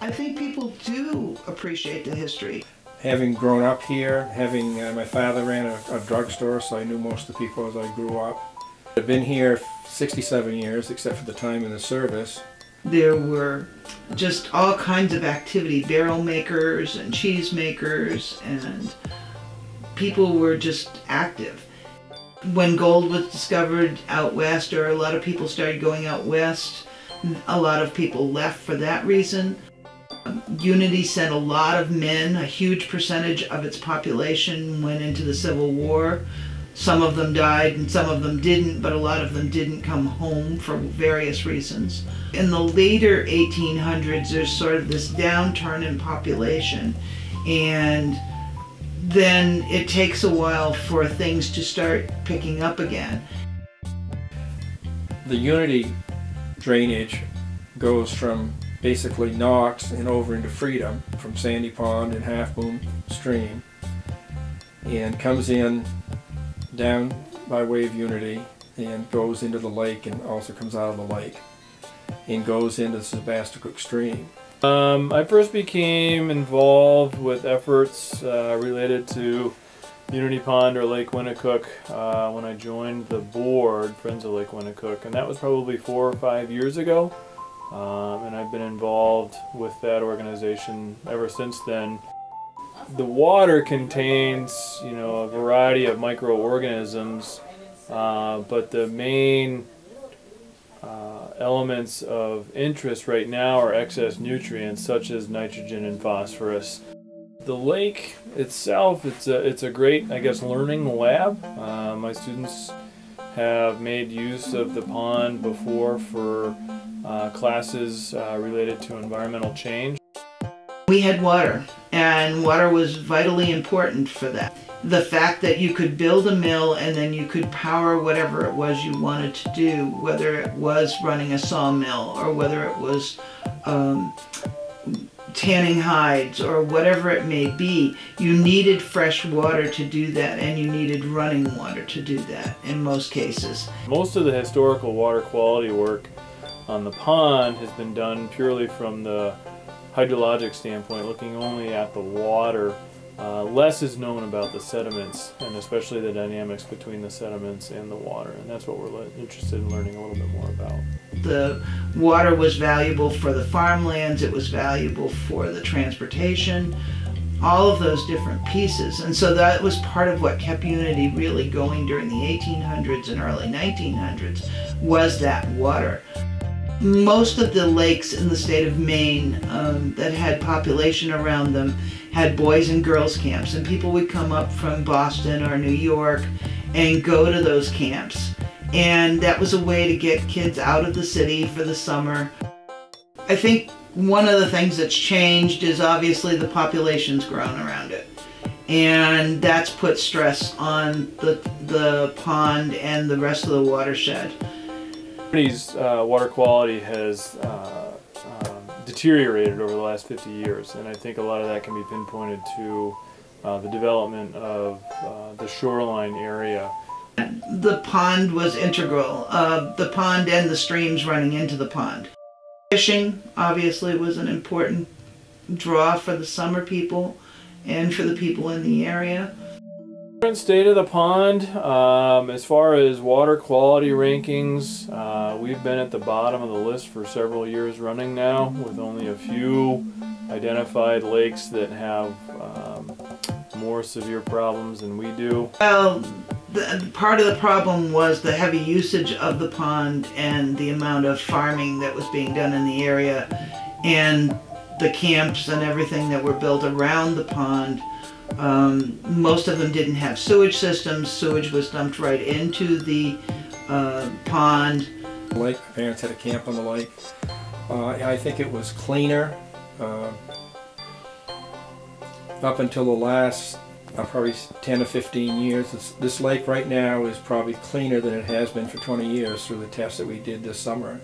I think people do appreciate the history. Having grown up here, having my father ran a drugstore, so I knew most of the people as I grew up. I've been here 67 years, except for the time in the service. There were just all kinds of activity, barrel makers and cheese makers, and people were just active. When gold was discovered out west, or a lot of people started going out west, a lot of people left for that reason. Unity sent a lot of men, a huge percentage of its population went into the Civil War. Some of them died and some of them didn't, but a lot of them didn't come home for various reasons. In the later 1800s, there's sort of this downturn in population, and then it takes a while for things to start picking up again. The Unity drainage goes from basically Knox and over into Freedom from Sandy Pond and Half Moon Stream, and comes in down by way of Unity and goes into the lake, and also comes out of the lake and goes into the Sebasticook Stream. I first became involved with efforts related to Unity Pond or Lake Winnicook when I joined the board, Friends of Lake Winnicook, and that was probably 4 or 5 years ago. And I've been involved with that organization ever since then. The water contains, a variety of microorganisms, but the main elements of interest right now are excess nutrients such as nitrogen and phosphorus. The lake itself, it's a great, learning lab. My students have made use of the pond before for classes related to environmental change. We had water, and water was vitally important for that. The fact that you could build a mill and then you could power whatever it was you wanted to do, whether it was running a sawmill or whether it was tanning hides or whatever it may be, you needed fresh water to do that, and you needed running water to do that in most cases. Most of the historical water quality work on the pond has been done purely from the hydrologic standpoint, looking only at the water. Less is known about the sediments, and especially the dynamics between the sediments and the water, and that's what we're interested in learning a little bit more about. The water was valuable for the farmlands, it was valuable for the transportation, all of those different pieces, and so that was part of what kept Unity really going during the 1800s and early 1900s, was that water. Most of the lakes in the state of Maine that had population around them had boys and girls camps, and people would come up from Boston or New York and go to those camps, and that was a way to get kids out of the city for the summer. I think one of the things that's changed is obviously the population's grown around it, and that's put stress on the pond and the rest of the watershed. Unity's water quality has deteriorated over the last 50 years, and I think a lot of that can be pinpointed to the development of the shoreline area. The pond was integral, the pond and the streams running into the pond. Fishing obviously was an important draw for the summer people and for the people in the area. Current state of the pond, as far as water quality rankings, we've been at the bottom of the list for several years running now, with only a few identified lakes that have more severe problems than we do. Well, part of the problem was the heavy usage of the pond and the amount of farming that was being done in the area, and the camps and everything that were built around the pond. Most of them didn't have sewage systems. Sewage was dumped right into the pond. The lake, my parents had a camp on the lake. I think it was cleaner up until the last probably 10 or 15 years. This lake right now is probably cleaner than it has been for 20 years through the tests that we did this summer.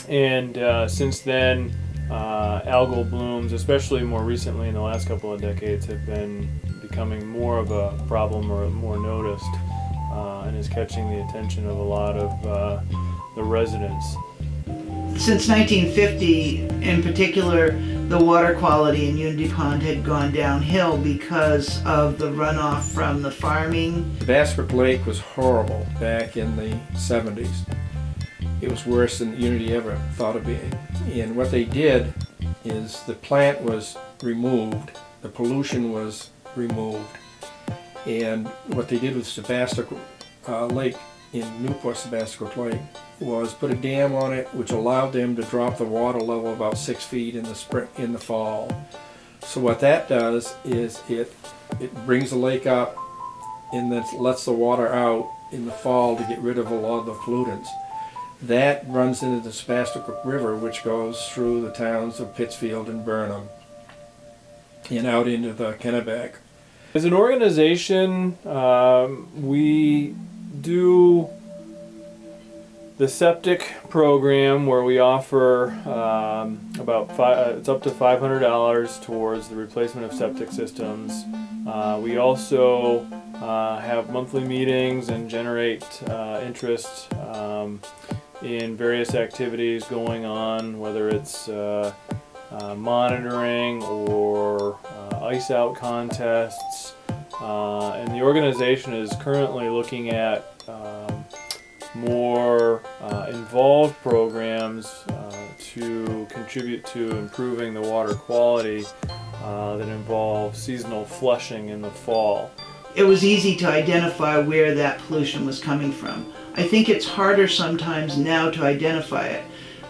And since then, algal blooms, especially more recently in the last couple of decades, have been becoming more of a problem, or more noticed, and is catching the attention of a lot of the residents. Since 1950, in particular, the water quality in Unity Pond had gone downhill because of the runoff from the farming. Sebastopol Lake was horrible back in the 70s. It was worse than Unity ever thought of being. And what they did is the plant was removed, the pollution was removed, and what they did with Sebastopol Lake in Newport Sebastopol Lake was put a dam on it, which allowed them to drop the water level about 6 feet in the spring, in the fall. So what that does is it brings the lake up and then lets the water out in the fall to get rid of a lot of the pollutants. That runs into the Sebastopol River, which goes through the towns of Pittsfield and Burnham and out into the Kennebec. As an organization, we do the septic program where we offer it's up to $500 towards the replacement of septic systems. We also have monthly meetings and generate interest in various activities going on, whether it's monitoring or ice out contests. And the organization is currently looking at more involved programs to contribute to improving the water quality that involve seasonal flushing in the fall. It was easy to identify where that pollution was coming from. I think it's harder sometimes now to identify it.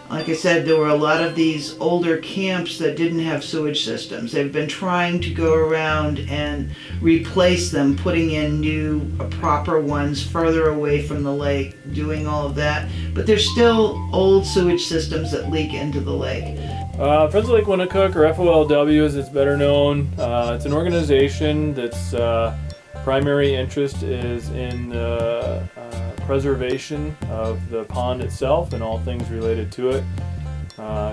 Like I said, there were a lot of these older camps that didn't have sewage systems. They've been trying to go around and replace them, putting in new, proper ones further away from the lake, doing all of that. But there's still old sewage systems that leak into the lake. Friends of Lake Winnicook, or FOLW as it's better known, it's an organization that's primary interest is in the preservation of the pond itself and all things related to it,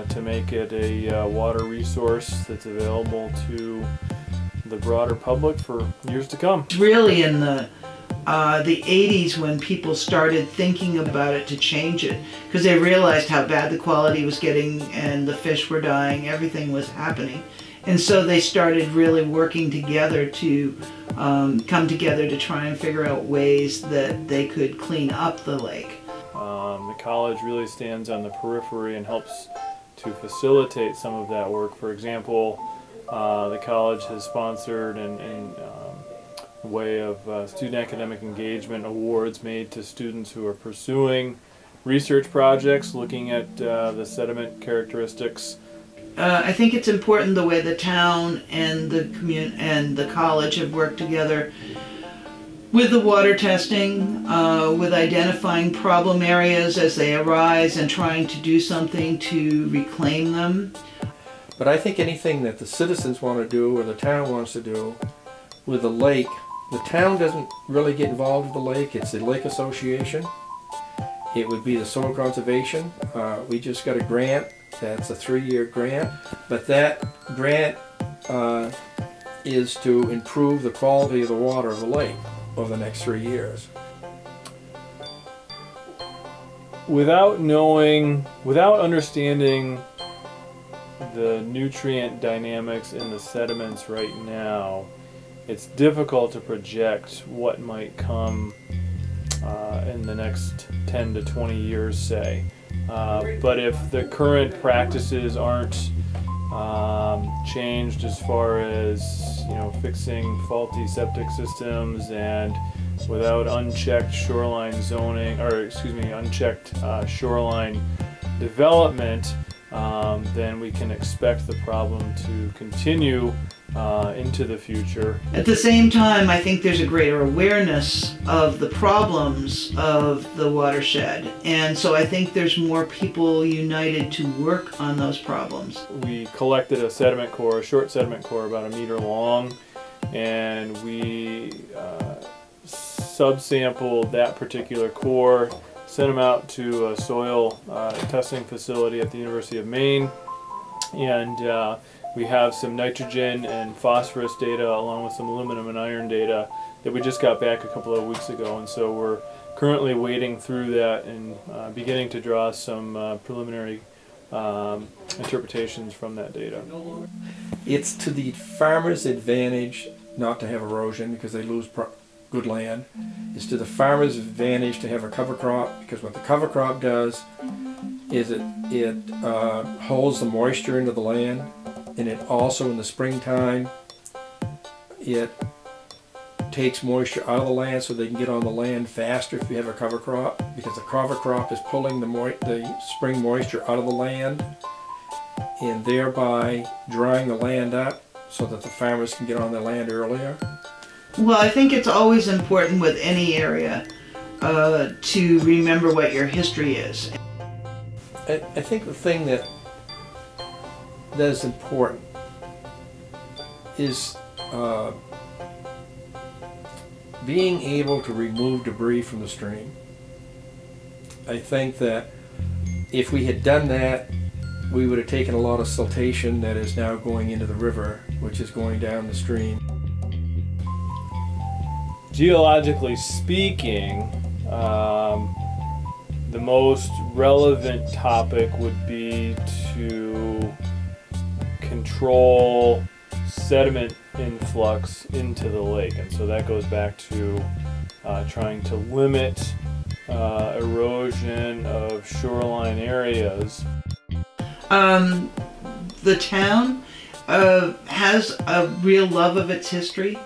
to make it a water resource that's available to the broader public for years to come. It's really in the 80s when people started thinking about it to change it, because they realized how bad the quality was getting and the fish were dying, everything was happening. And so they started really working together to come together to try and figure out ways that they could clean up the lake. The college really stands on the periphery and helps to facilitate some of that work. For example, the college has sponsored a way of student academic engagement awards made to students who are pursuing research projects looking at the sediment characteristics. I think it's important the way the town and the college have worked together with the water testing, with identifying problem areas as they arise and trying to do something to reclaim them. But I think anything that the citizens want to do or the town wants to do with the lake, the town doesn't really get involved with the lake. It's the Lake Association. It would be the soil conservation. We just got a grant. That's a 3-year grant, but that grant is to improve the quality of the water of the lake over the next 3 years. Without understanding the nutrient dynamics in the sediments right now, it's difficult to project what might come in the next 10 to 20 years, say. But if the current practices aren't changed as far as, fixing faulty septic systems and without unchecked shoreline zoning, or unchecked shoreline development, then we can expect the problem to continue into the future. At the same time, I think there's a greater awareness of the problems of the watershed, and so I think there's more people united to work on those problems. We collected a sediment core, a short sediment core about 1 meter long, and we subsampled that particular core, sent them out to a soil testing facility at the University of Maine, and we have some nitrogen and phosphorus data along with some aluminum and iron data that we just got back a couple of weeks ago, and so we're currently wading through that and beginning to draw some preliminary interpretations from that data. It's to the farmer's advantage not to have erosion because they lose good land. It's to the farmer's advantage to have a cover crop, because what the cover crop does is it holds the moisture into the land, and it also in the springtime it takes moisture out of the land so they can get on the land faster if you have a cover crop, because the cover crop is pulling the spring moisture out of the land and thereby drying the land up so that the farmers can get on their land earlier. Well, I think it's always important with any area to remember what your history is. I think the thing that is important is being able to remove debris from the stream. I think that if we had done that, we would have taken a lot of siltation that is now going into the river, which is going down the stream. Geologically speaking, the most relevant topic would be to control sediment influx into the lake, and so that goes back to trying to limit erosion of shoreline areas. The town has a real love of its history.